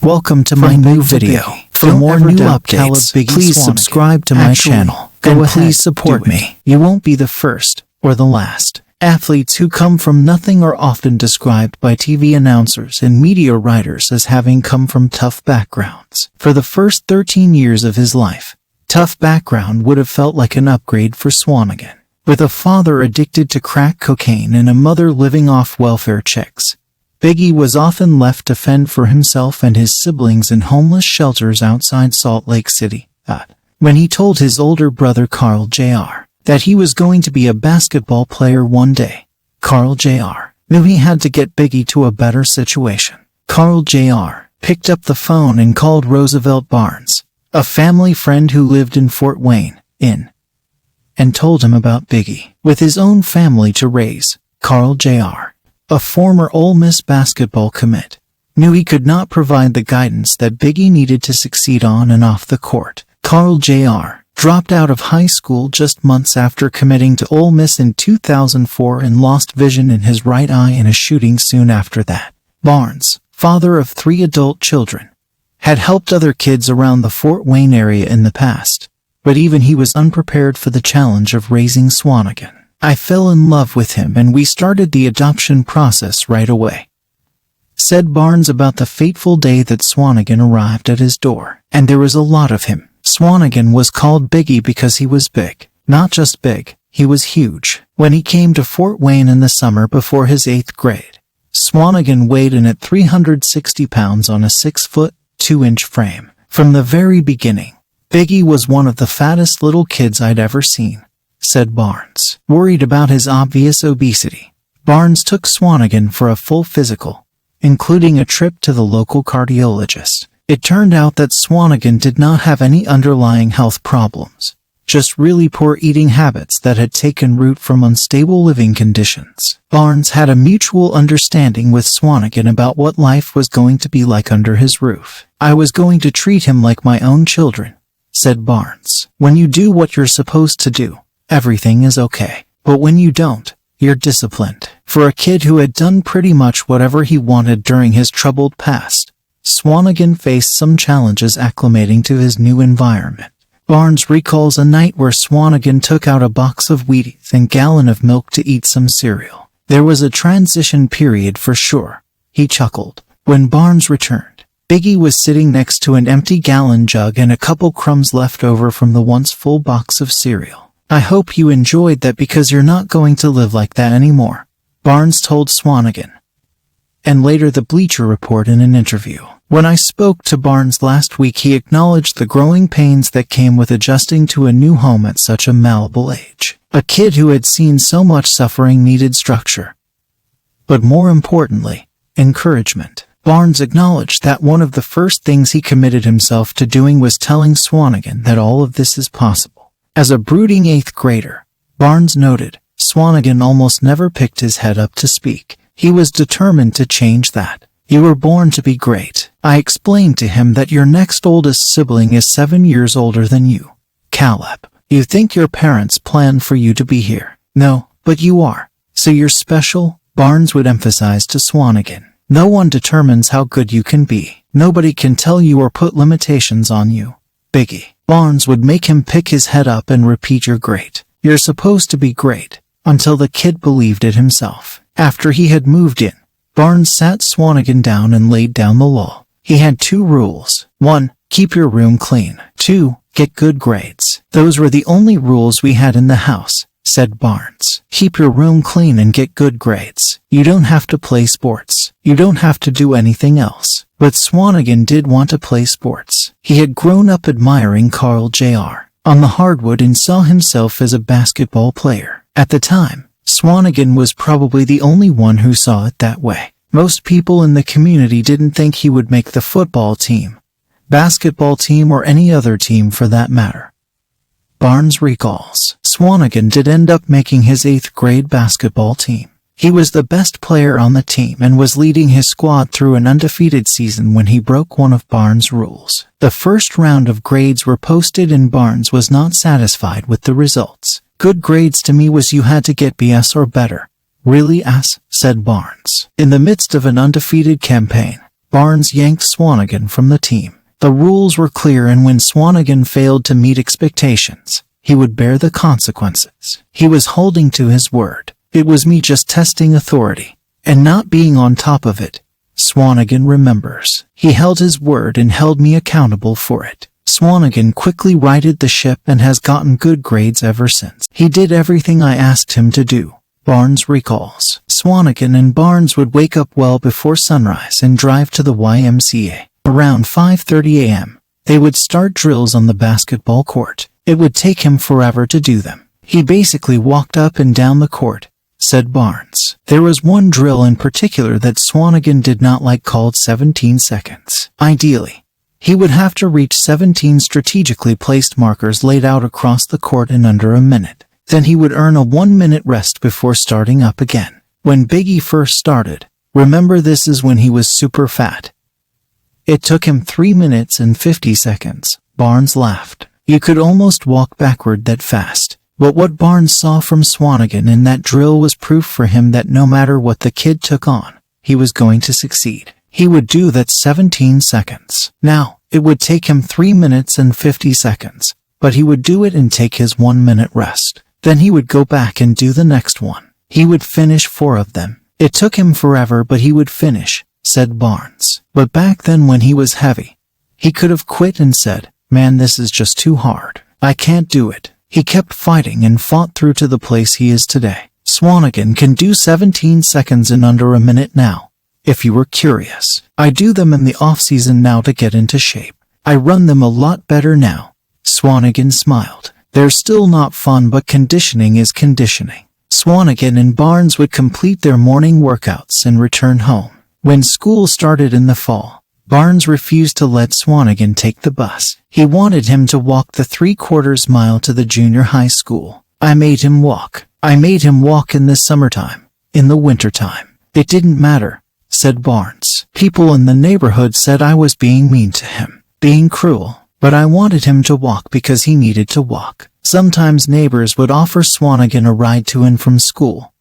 Welcome to my new video. For more new updates, please subscribe to my channel. And please support me. You won't be the first or the last. Athletes who come from nothing are often described by TV announcers and media writers as having come from tough backgrounds. For the first 13 years of his life, tough background would have felt like an upgrade for Swanigan. With a father addicted to crack cocaine and a mother living off welfare checks, Biggie was often left to fend for himself and his siblings in homeless shelters outside Salt Lake City. When he told his older brother Carl Jr. that he was going to be a basketball player one day, Carl Jr. knew he had to get Biggie to a better situation. Carl Jr. picked up the phone and called Roosevelt Barnes, a family friend who lived in Fort Wayne, and told him about Biggie. With his own family to raise, Carl Jr., a former Ole Miss basketball commit, knew he could not provide the guidance that Biggie needed to succeed on and off the court. Carl Jr. dropped out of high school just months after committing to Ole Miss in 2004 and lost vision in his right eye in a shooting soon after that. Barnes, father of 3 adult children, had helped other kids around the Fort Wayne area in the past, but even he was unprepared for the challenge of raising Swanigan. I fell in love with him and we started the adoption process right away, said Barnes about the fateful day that Swanigan arrived at his door. And there was a lot of him. Swanigan was called Biggie because he was big. Not just big, he was huge. When he came to Fort Wayne in the summer before his 8th grade, Swanigan weighed in at 360 pounds on a 6-foot, 2-inch frame. From the very beginning, Biggie was one of the fattest little kids I'd ever seen, said Barnes. Worried about his obvious obesity, Barnes took Swanigan for a full physical, including a trip to the local cardiologist. It turned out that Swanigan did not have any underlying health problems, just really poor eating habits that had taken root from unstable living conditions. Barnes had a mutual understanding with Swanigan about what life was going to be like under his roof. I was going to treat him like my own children, said Barnes. When you do what you're supposed to do, everything is okay. But when you don't, you're disciplined. For a kid who had done pretty much whatever he wanted during his troubled past, Swanigan faced some challenges acclimating to his new environment. Barnes recalls a night where Swanigan took out a box of Wheaties and gallon of milk to eat some cereal. There was a transition period for sure, he chuckled. When Barnes returned, Biggie was sitting next to an empty gallon jug and a couple crumbs left over from the once full box of cereal. I hope you enjoyed that because you're not going to live like that anymore, Barnes told Swanigan, and later the Bleacher Report in an interview. When I spoke to Barnes last week, he acknowledged the growing pains that came with adjusting to a new home at such a malleable age. A kid who had seen so much suffering needed structure, but more importantly, encouragement. Barnes acknowledged that one of the first things he committed himself to doing was telling Swanigan that all of this is possible. As a brooding 8th grader, Barnes noted, Swanigan almost never picked his head up to speak. He was determined to change that. You were born to be great. I explained to him that your next oldest sibling is 7 years older than you, Caleb. You think your parents planned for you to be here. No, but you are. So you're special, Barnes would emphasize to Swanigan. No one determines how good you can be. Nobody can tell you or put limitations on you, Biggie. Barnes would make him pick his head up and repeat, you're great. You're supposed to be great, until the kid believed it himself. After he had moved in, Barnes sat Swanigan down and laid down the law. He had 2 rules. 1, keep your room clean. 2, get good grades. Those were the only rules we had in the house, said Barnes. Keep your room clean and get good grades. You don't have to play sports. You don't have to do anything else. But Swanigan did want to play sports. He had grown up admiring Carl Jr. on the hardwood and saw himself as a basketball player. At the time, Swanigan was probably the only one who saw it that way. Most people in the community didn't think he would make the football team, basketball team, or any other team for that matter. Barnes recalls, Swanigan did end up making his 8th grade basketball team. He was the best player on the team and was leading his squad through an undefeated season when he broke one of Barnes' rules. The first round of grades were posted and Barnes was not satisfied with the results. Good grades to me was you had to get BS or better. Really, ass, said Barnes. In the midst of an undefeated campaign, Barnes yanked Swanigan from the team. The rules were clear, and when Swanigan failed to meet expectations, he would bear the consequences. He was holding to his word. It was me just testing authority and not being on top of it. Swanigan remembers. He held his word and held me accountable for it. Swanigan quickly righted the ship and has gotten good grades ever since. He did everything I asked him to do. Barnes recalls. Swanigan and Barnes would wake up well before sunrise and drive to the YMCA. Around 5:30 a.m., they would start drills on the basketball court. It would take him forever to do them. He basically walked up and down the court, said Barnes. There was one drill in particular that Swanigan did not like, called 17 seconds. Ideally, he would have to reach 17 strategically placed markers laid out across the court in under a minute. Then he would earn a 1-minute rest before starting up again. When Biggie first started, remember, this is when he was super fat, it took him 3 minutes and 50 seconds. Barnes laughed. You could almost walk backward that fast. But what Barnes saw from Swanigan in that drill was proof for him that no matter what the kid took on, he was going to succeed. He would do that 17 seconds. Now, it would take him 3 minutes and 50 seconds, but he would do it and take his 1-minute rest. Then he would go back and do the next one. He would finish 4 of them. It took him forever, but he would finish, said Barnes. But back then, when he was heavy, he could have quit and said, man, this is just too hard. I can't do it. He kept fighting and fought through to the place he is today. Swanigan can do 17 seconds in under a minute now, if you were curious. I do them in the off-season now to get into shape. I run them a lot better now. Swanigan smiled. They're still not fun, but conditioning is conditioning. Swanigan and Barnes would complete their morning workouts and return home. When school started in the fall, Barnes refused to let Swanigan take the bus. He wanted him to walk the 3/4 mile to the junior high school. I made him walk. I made him walk in the summertime, in the wintertime. It didn't matter, said Barnes. People in the neighborhood said I was being mean to him, being cruel. But I wanted him to walk because he needed to walk. Sometimes neighbors would offer Swanigan a ride to and from school,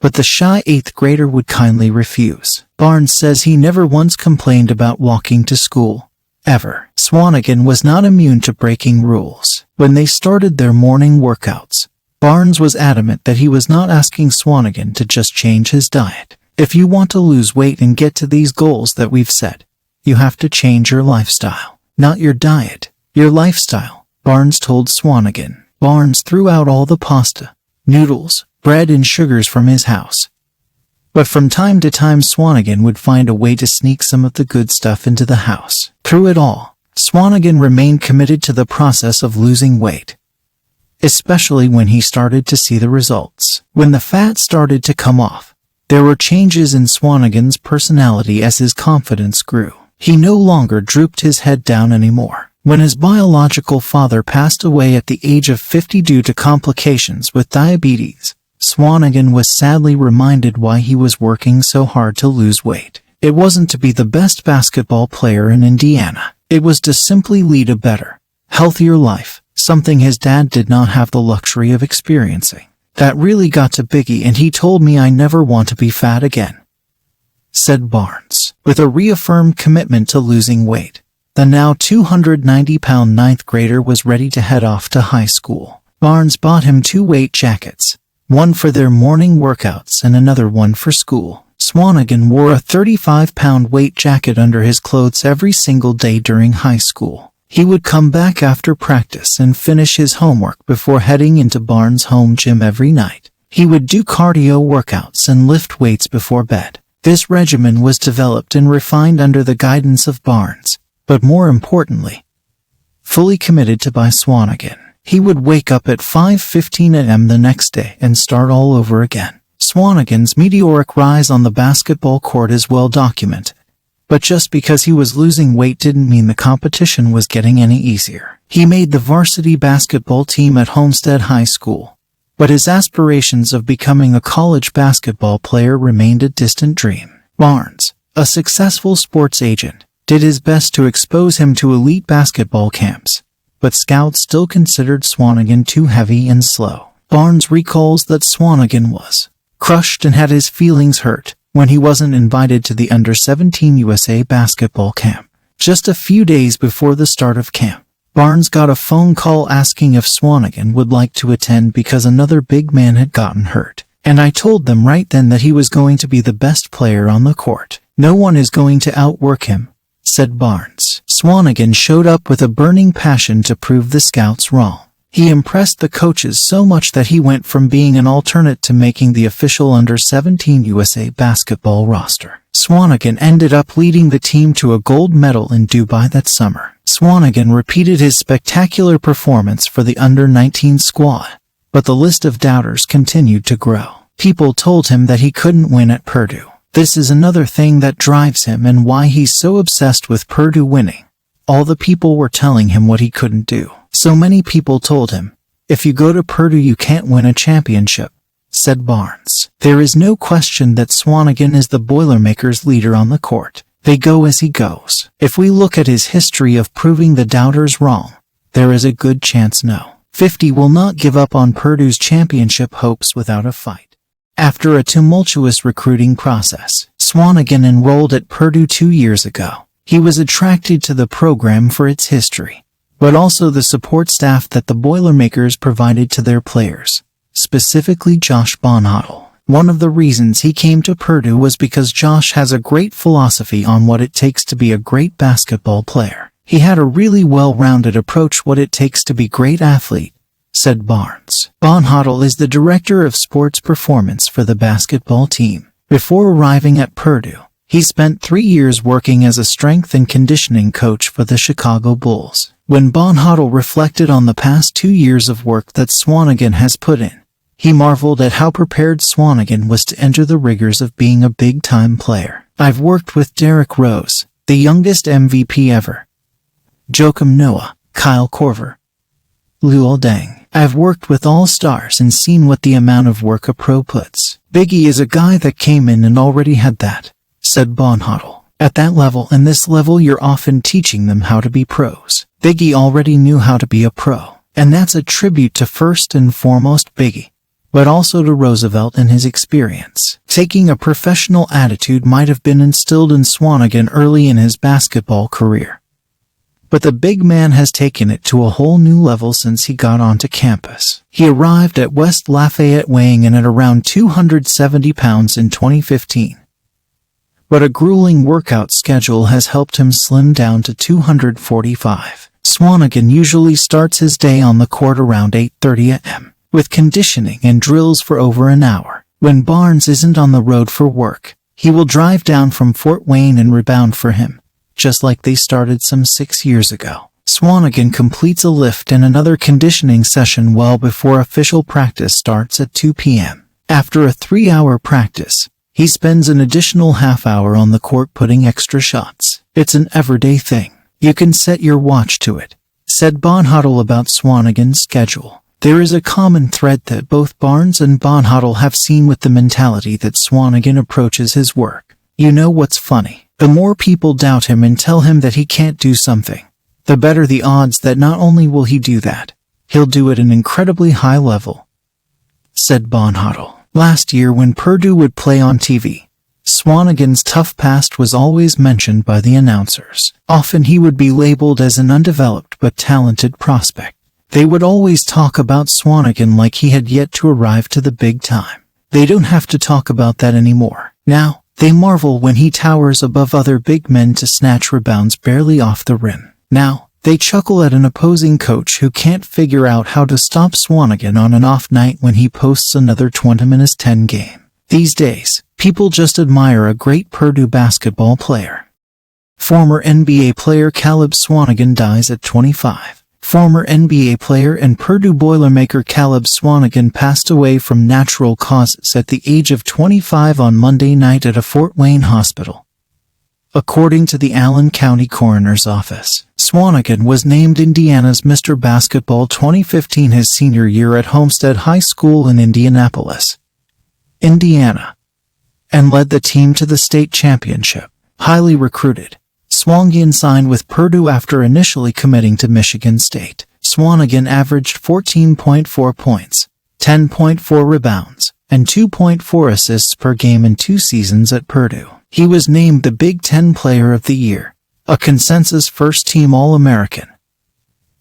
but the shy 8th grader would kindly refuse. Barnes says he never once complained about walking to school, ever. Swanigan was not immune to breaking rules. When they started their morning workouts, Barnes was adamant that he was not asking Swanigan to just change his diet. If you want to lose weight and get to these goals that we've set, you have to change your lifestyle. Not your diet, your lifestyle, Barnes told Swanigan. Barnes threw out all the pasta, noodles, bread and sugars from his house. But from time to time Swanigan would find a way to sneak some of the good stuff into the house. Through it all, Swanigan remained committed to the process of losing weight, especially when he started to see the results. When the fat started to come off, there were changes in Swanigan's personality as his confidence grew. He no longer drooped his head down anymore. When his biological father passed away at the age of 50 due to complications with diabetes, Swanigan was sadly reminded why he was working so hard to lose weight. It wasn't to be the best basketball player in Indiana. It was to simply lead a better, healthier life, something his dad did not have the luxury of experiencing. That really got to Biggie, and he told me I never want to be fat again, said Barnes. With a reaffirmed commitment to losing weight, the now 290-pound 9th grader was ready to head off to high school. Barnes bought him 2 weight jackets, one for their morning workouts and another one for school. Swanigan wore a 35-pound weight jacket under his clothes every single day during high school. He would come back after practice and finish his homework before heading into Barnes' home gym every night. He would do cardio workouts and lift weights before bed. This regimen was developed and refined under the guidance of Barnes, but more importantly, fully committed to by Swanigan. He would wake up at 5:15 a.m. the next day and start all over again. Swanigan's meteoric rise on the basketball court is well documented, but just because he was losing weight didn't mean the competition was getting any easier. He made the varsity basketball team at Homestead High School, but his aspirations of becoming a college basketball player remained a distant dream. Barnes, a successful sports agent, did his best to expose him to elite basketball camps, but scouts still considered Swanigan too heavy and slow. Barnes recalls that Swanigan was crushed and had his feelings hurt, when he wasn't invited to the Under-17 USA basketball camp. Just a few days before the start of camp, Barnes got a phone call asking if Swanigan would like to attend because another big man had gotten hurt. And I told them right then that he was going to be the best player on the court. No one is going to outwork him, said Barnes. Swanigan showed up with a burning passion to prove the scouts wrong. He impressed the coaches so much that he went from being an alternate to making the official Under-17 USA basketball roster. Swanigan ended up leading the team to a gold medal in Dubai that summer. Swanigan repeated his spectacular performance for the Under-19 squad, but the list of doubters continued to grow. People told him that he couldn't win at Purdue. This is another thing that drives him and why he's so obsessed with Purdue winning. All the people were telling him what he couldn't do. So many people told him, if you go to Purdue you can't win a championship, said Barnes. There is no question that Swanigan is the Boilermakers' leader on the court. They go as he goes. If we look at his history of proving the doubters wrong, there is a good chance no. 50 will not give up on Purdue's championship hopes without a fight. After a tumultuous recruiting process, Swanigan enrolled at Purdue 2 years ago. He was attracted to the program for its history, but also the support staff that the Boilermakers provided to their players, specifically Josh Bonhotal. One of the reasons he came to Purdue was because Josh has a great philosophy on what it takes to be a great basketball player. He had a really well-rounded approach what it takes to be a great athlete, said Barnes. Bonhotal is the director of sports performance for the basketball team. Before arriving at Purdue, he spent 3 years working as a strength and conditioning coach for the Chicago Bulls. When Bonhotal reflected on the past 2 years of work that Swanigan has put in, he marveled at how prepared Swanigan was to enter the rigors of being a big-time player. I've worked with Derrick Rose, the youngest MVP ever, Joakim Noah, Kyle Korver, Luol Deng. I've worked with all stars and seen what the amount of work a pro puts. Biggie is a guy that came in and already had that, said Bonhotal. At that level and this level you're often teaching them how to be pros. Biggie already knew how to be a pro, and that's a tribute to first and foremost Biggie, but also to Roosevelt and his experience. Taking a professional attitude might have been instilled in Swanigan early in his basketball career, but the big man has taken it to a whole new level since he got onto campus. He arrived at West Lafayette weighing in at around 270 pounds in 2015. But a grueling workout schedule has helped him slim down to 245. Swanigan usually starts his day on the court around 8:30 a.m., with conditioning and drills for over an hour. When Barnes isn't on the road for work, he will drive down from Fort Wayne and rebound for him, just like they started some 6 years ago. Swanigan completes a lift and another conditioning session well before official practice starts at 2 p.m. After a 3-hour practice, he spends an additional half hour on the court putting extra shots. It's an everyday thing. You can set your watch to it, said Bonhotal about Swanigan's schedule. There is a common thread that both Barnes and Bonhotal have seen with the mentality that Swanigan approaches his work. You know what's funny? The more people doubt him and tell him that he can't do something, the better the odds that not only will he do that, he'll do it at an incredibly high level, said Bonhotal. Last year when Purdue would play on TV, Swanigan's tough past was always mentioned by the announcers. Often he would be labeled as an undeveloped but talented prospect. They would always talk about Swanigan like he had yet to arrive to the big time. They don't have to talk about that anymore. Now, they marvel when he towers above other big men to snatch rebounds barely off the rim. Now, they chuckle at an opposing coach who can't figure out how to stop Swanigan on an off night when he posts another 20-10 game. These days, people just admire a great Purdue basketball player. Former NBA player Caleb Swanigan dies at 25. Former NBA player and Purdue Boilermaker Caleb Swanigan passed away from natural causes at the age of 25 on Monday night at a Fort Wayne hospital, according to the Allen County Coroner's Office. Swanigan was named Indiana's Mr. Basketball 2015 his senior year at Homestead High School in Indianapolis, Indiana, and led the team to the state championship. Highly recruited, Swanigan signed with Purdue after initially committing to Michigan State. Swanigan averaged 14.4 points, 10.4 rebounds, and 2.4 assists per game in 2 seasons at Purdue. He was named the Big Ten Player of the Year, a consensus first-team All-American,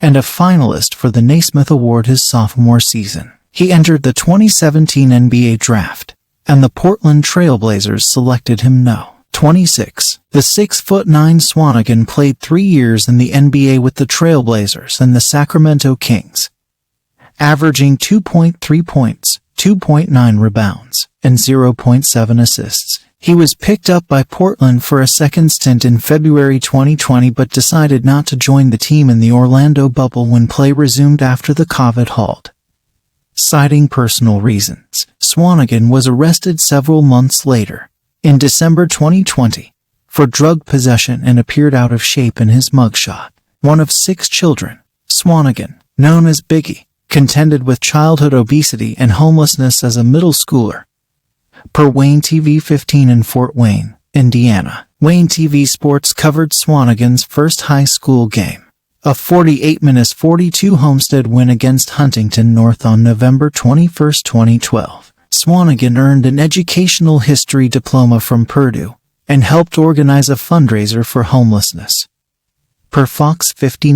and a finalist for the Naismith Award his sophomore season. He entered the 2017 NBA Draft, and the Portland Trail Blazers selected him No. 26. The 6'9" Swanigan played 3 years in the NBA with the Trail Blazers and the Sacramento Kings, averaging 2.3 points, 2.9 rebounds, and 0.7 assists. He was picked up by Portland for a second stint in February 2020 but decided not to join the team in the Orlando bubble when play resumed after the COVID halt. Citing personal reasons, Swanigan was arrested several months later, in December 2020, for drug possession and appeared out of shape in his mugshot. One of 6 children, Swanigan, known as Biggie, contended with childhood obesity and homelessness as a middle schooler, per Wayne TV 15 in Fort Wayne, Indiana. Wayne TV Sports covered Swanigan's first high school game, a 48-42 Homestead win against Huntington North on November 21, 2012. Swanigan earned an educational history diploma from Purdue and helped organize a fundraiser for homelessness, per Fox 15.